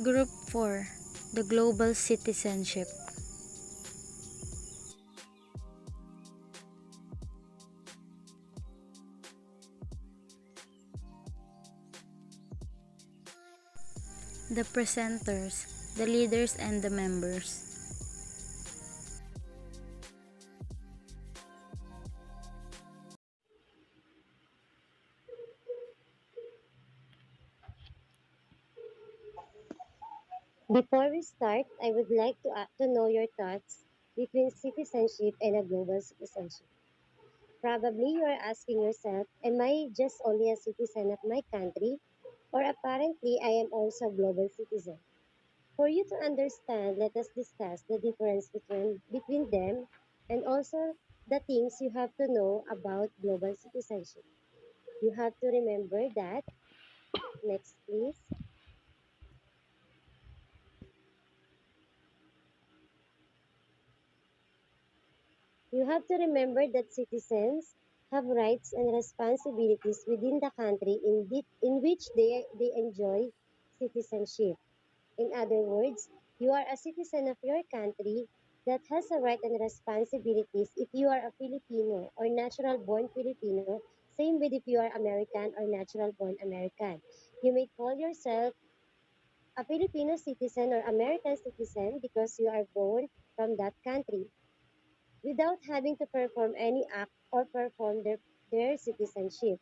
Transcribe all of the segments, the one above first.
Group 4, the Global Citizenship. The presenters, the leaders, and the members. Before we start, I would like to know your thoughts between citizenship and a global citizenship. Probably you are asking yourself, am I just only a citizen of my country? Or apparently I am also a global citizen. For you to understand, let us discuss the difference between them and also the things you have to know about global citizenship. You have to remember that, next please. You have to remember that citizens have rights and responsibilities within the country in which they enjoy citizenship. In other words, you are a citizen of your country that has a right and responsibilities if you are a Filipino or natural born Filipino, same with if you are American or natural born American. You may call yourself a Filipino citizen or American citizen because you are born from that country without having to perform any act or perform their citizenship.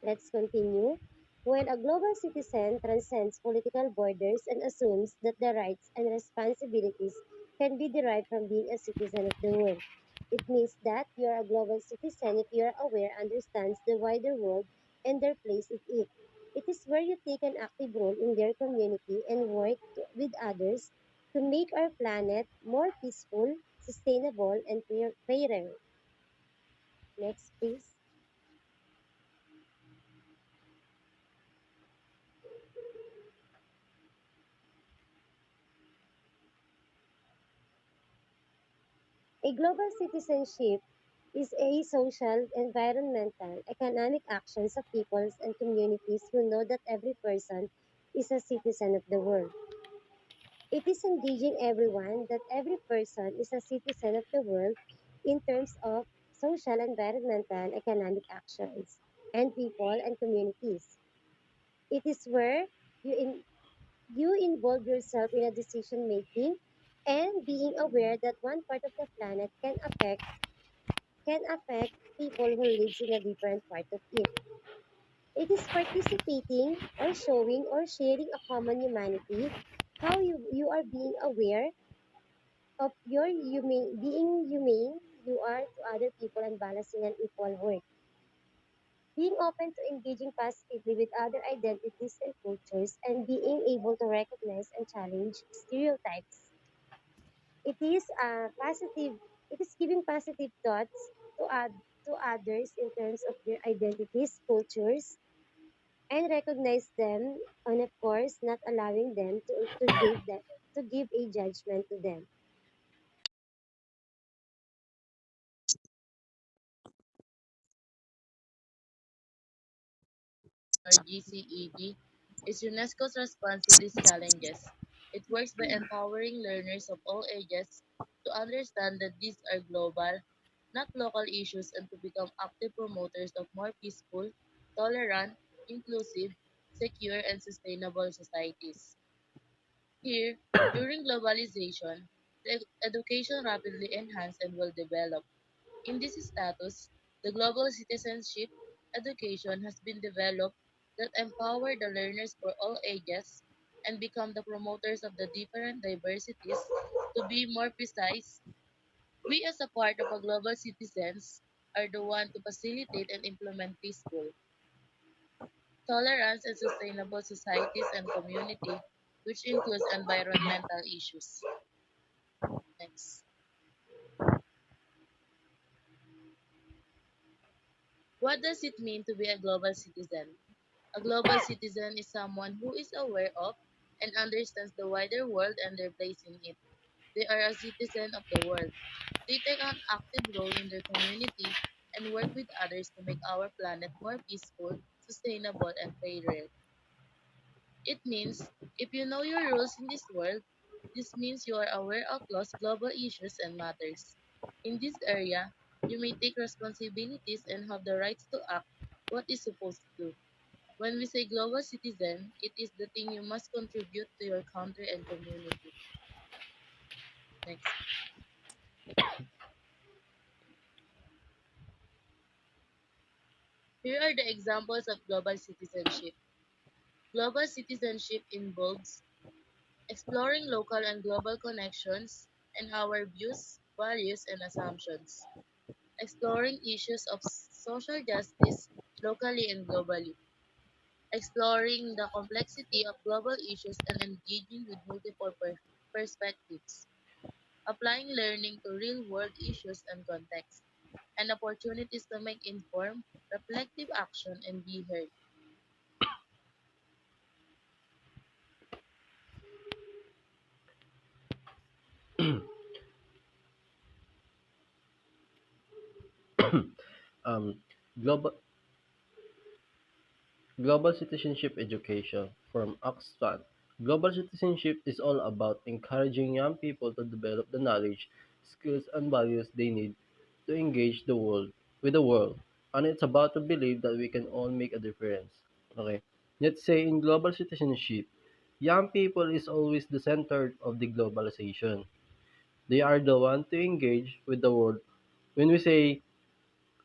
Let's continue. When a global citizen transcends political borders and assumes that the rights and responsibilities can be derived from being a citizen of the world. It means that you are a global citizen if you are aware, understands the wider world and their place in it. It is where you take an active role in their community and work with others to make our planet more peaceful, sustainable, and fairer. Next, please. A global citizenship is a social, environmental, economic actions of peoples and communities who know that every person is a citizen of the world. It is engaging everyone that every person is a citizen of the world in terms of social, environmental, economic actions, and people and communities. It is where you, you involve yourself in a decision making and being aware that one part of the planet can affect people who lives in a different part of it. It is participating or showing or sharing a common humanity, how you are being aware of your being humane you are to other people and balancing an equal work. Being open to engaging positively with other identities and cultures and being able to recognize and challenge stereotypes. It is positive. It is giving positive thoughts to add to others in terms of their identities, cultures, and recognize them, and of course, not allowing them to give a judgment to them. or GCED, is UNESCO's response to these challenges. It works by empowering learners of all ages to understand that these are global, not local issues, and to become active promoters of more peaceful, tolerant, inclusive, secure, and sustainable societies. Here, during globalization, the education rapidly enhanced and will develop. In this status, the global citizenship education has been developed that empower the learners for all ages and become the promoters of the different diversities. To be more precise, we as a part of a global citizens are the one to facilitate and implement peaceful, tolerance and sustainable societies and community, which includes environmental issues. Next. What does it mean to be a global citizen? A global citizen is someone who is aware of and understands the wider world and their place in it. They are a citizen of the world. They take an active role in their community and work with others to make our planet more peaceful, sustainable, and fairer. It means if you know your roles in this world, this means you are aware of laws, global issues, and matters. In this area, you may take responsibilities and have the rights to act what is supposed to do. When we say global citizen, it is the thing you must contribute to your country and community. Next. Here are the examples of global citizenship. Global citizenship involves exploring local and global connections and our views, values, and assumptions. Exploring issues of social justice locally and globally. Exploring the complexity of global issues and engaging with multiple perspectives. Applying learning to real world issues and contexts. And opportunities to make informed, reflective action and be heard. um, global Global Citizenship Education from Oxfam. Global citizenship is all about encouraging young people to develop the knowledge, skills, and values they need to engage with the world. And it's about to believe that we can all make a difference. Okay. Let's say in global citizenship, young people is always the center of the globalization. They are the one to engage with the world. When we say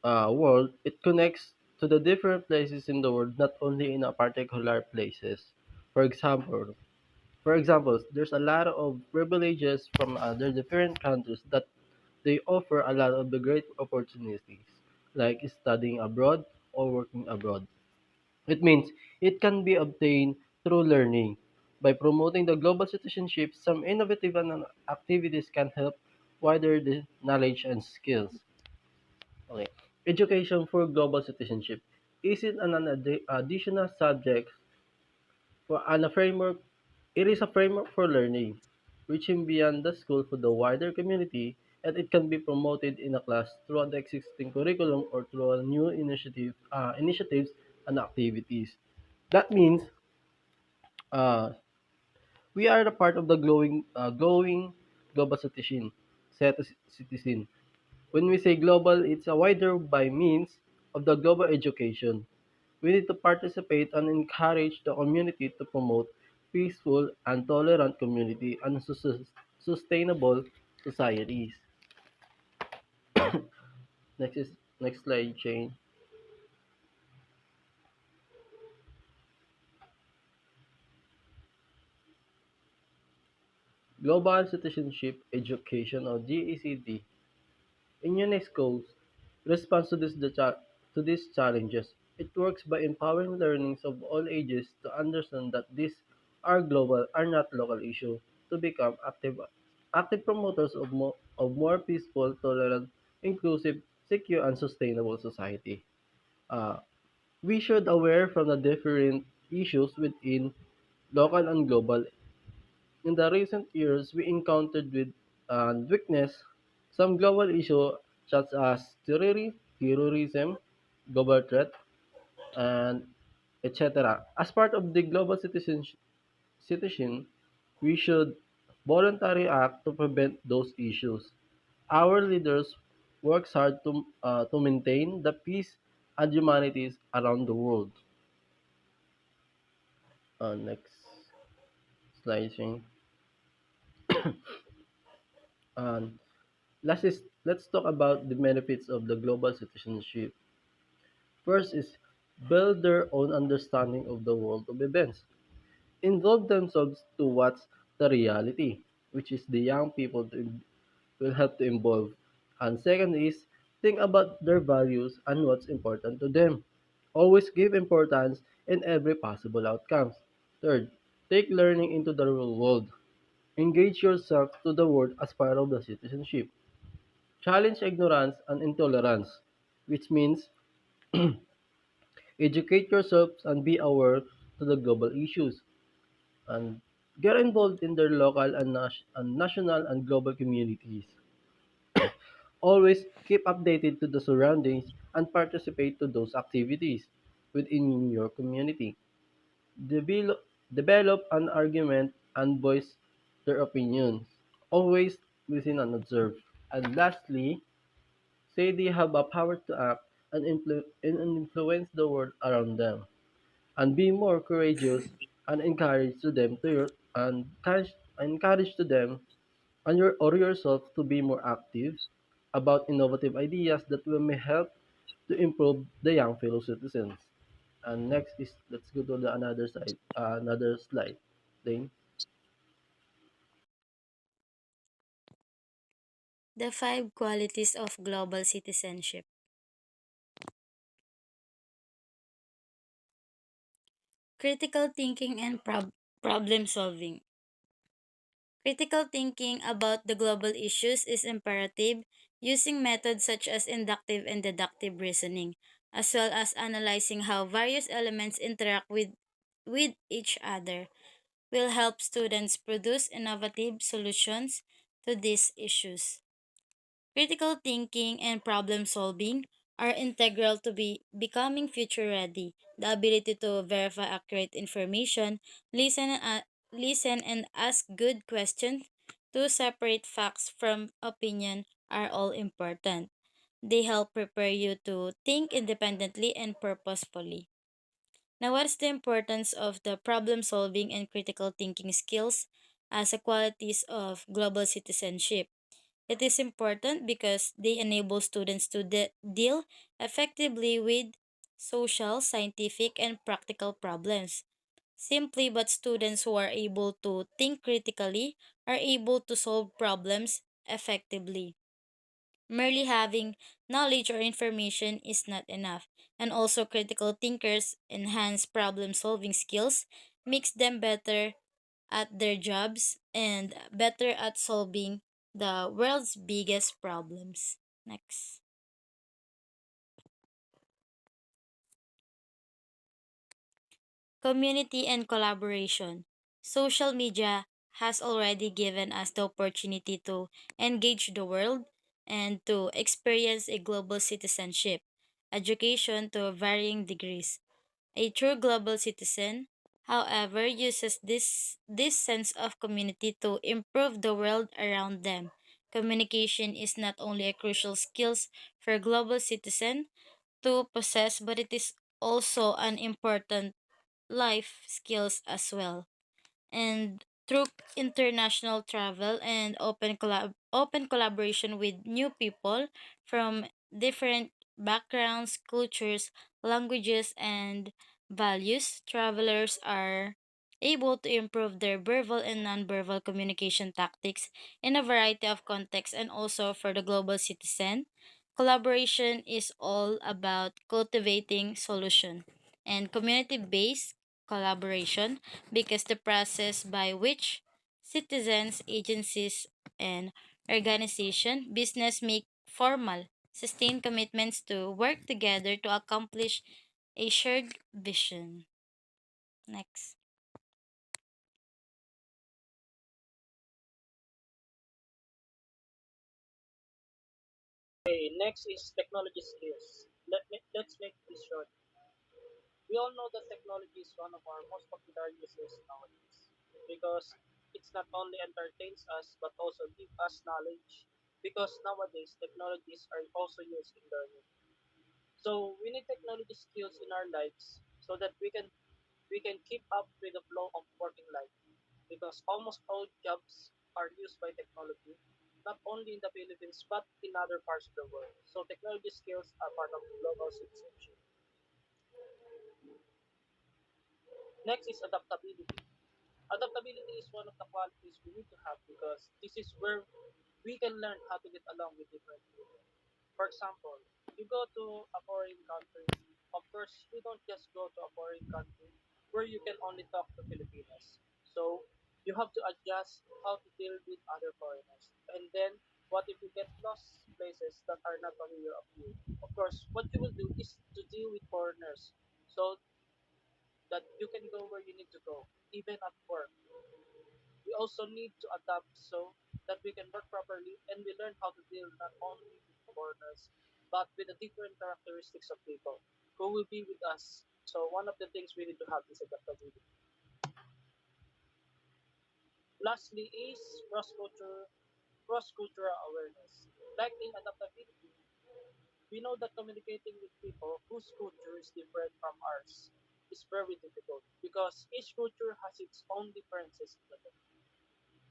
world, it connects to the different places in the world, not only in a particular places. For example, there's a lot of privileges from other different countries that they offer a lot of the great opportunities, like studying abroad or working abroad. It means it can be obtained through learning. By promoting the global citizenship, some innovative activities can help wider the knowledge and skills. Okay. Education for global citizenship isn't an additional subject for and a framework. It is a framework for learning, reaching beyond the school for the wider community, and it can be promoted in a class throughout the existing curriculum or through a new initiatives and activities. That means uh, we are a part of the growing global citizen. When we say global, it's a wider by means of the global education. We need to participate and encourage the community to promote peaceful and tolerant community and sustainable societies. Next slide, Jane. Global Citizenship Education or GECD. In UNESCO's response to to these challenges, it works by empowering learnings of all ages to understand that these are not local issues, to become active promoters of more peaceful, tolerant, inclusive, secure, and sustainable society. Uh, we should aware from the different issues within local and global. In the recent years, we encountered with weakness some global issues such as terrorism, global threat, and etc. As part of the global citizen, we should voluntarily act to prevent those issues. Our leaders works hard to maintain the peace and humanities around the world. Next slide, Shane. Um, let's talk about the benefits of the global citizenship. First is build their own understanding of the world of events. Involve themselves to what's the reality, which is the young people will help to involve. And second is think about their values and what's important to them. Always give importance in every possible outcomes. Third, take learning into the real world. Engage yourself to the world as part of the citizenship. Challenge ignorance and intolerance, which means educate yourselves and be aware to the global issues and get involved in their local and national and global communities. Always keep updated to the surroundings and participate to those activities within your community. Develop, develop an argument, and voice their opinions, always listen and observe. And lastly, say they have a power to act and influence the world around them, and be more courageous and encourage to them to your and encourage to them and your or yourself to be more active about innovative ideas that will may help to improve the young fellow citizens. And next is let's go to the another side, another slide. Then The five qualities of global citizenship. Critical thinking and problem solving. Critical thinking about the global issues is imperative, using methods such as inductive and deductive reasoning, as well as analyzing how various elements interact with each other, will help students produce innovative solutions to these issues. Critical thinking and problem solving are integral to becoming future ready. The ability to verify accurate information, listen and ask good questions, to separate facts from opinion are all important. They help prepare you to think independently and purposefully. Now, what is the importance of the problem solving and critical thinking skills as a qualities of global citizenship? It is important because they enable students to deal effectively with social, scientific, and practical problems. Simply, but students who are able to think critically are able to solve problems effectively. Merely having knowledge or information is not enough, and also critical thinkers enhance problem solving skills, makes them better at their jobs and better at solving the world's biggest problems. Next. Community and collaboration. Social media has already given us the opportunity to engage the world and to experience a global citizenship, education to varying degrees. A true global citizen, however, uses this sense of community to improve the world around them. Communication is not only a crucial skill for a global citizen to possess, but it is also an important life skills as well. And through international travel and open collaboration with new people from different backgrounds, cultures, languages, and values, travelers are able to improve their verbal and nonverbal communication tactics in a variety of contexts. And also for the global citizen, collaboration is all about cultivating solution and community-based collaboration, because the process by which citizens, agencies, and organization, business make formal, sustained commitments to work together to accomplish a shared vision. Next. Okay, next is technology skills. Let's make this short. We all know that technology is one of our most popular uses nowadays because it's not only entertains us but also give us knowledge because nowadays technologies are also used in learning. So we need technology skills in our lives so that we can keep up with the flow of working life because almost all jobs are used by technology, not only in the Philippines but in other parts of the world. So technology skills are part of global citizenship. Next is adaptability. Adaptability is one of the qualities we need to have because this is where we can learn how to get along with different people. For example, you go to a foreign country. Of course, you don't just go to a foreign country where you can only talk to Filipinos. So you have to adjust how to deal with other foreigners. And then, what if you get lost places that are not familiar of you? Of course, what you will do is to deal with foreigners so that you can go where you need to go, even at work. We also need to adapt so that we can work properly and we learn how to deal not only with foreigners but with the different characteristics of people who will be with us. So one of the things we need to have is adaptability. Lastly is cross-cultural awareness. Like in adaptability, we know that communicating with people whose culture is different from ours is very difficult because each culture has its own differences in the way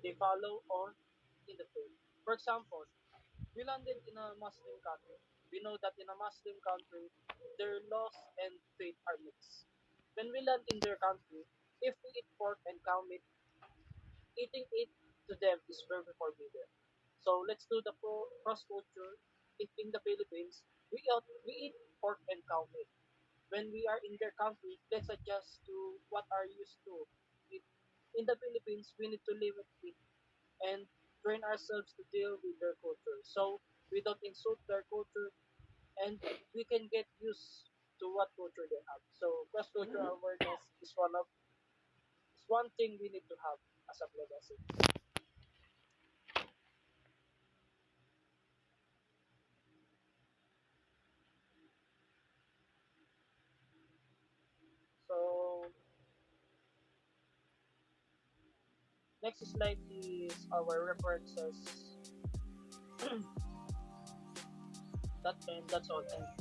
they follow or in the faith. For example, we landed in a Muslim country. We know that in a Muslim country, their laws and faith are mixed. When we land in their country, if we eat pork and cow meat, eating it to them is very forbidden. So let's do the cross culture. If in the Philippines, we eat pork and cow meat. When we are in their country, let's adjust to what are used to. It, in the Philippines, we need to live with it and train ourselves to deal with their culture. So we don't insult their culture and we can get used to what culture they have. So cross cultural awareness is one thing we need to have as a global citizen. So next slide is our references. That's all. Thank you.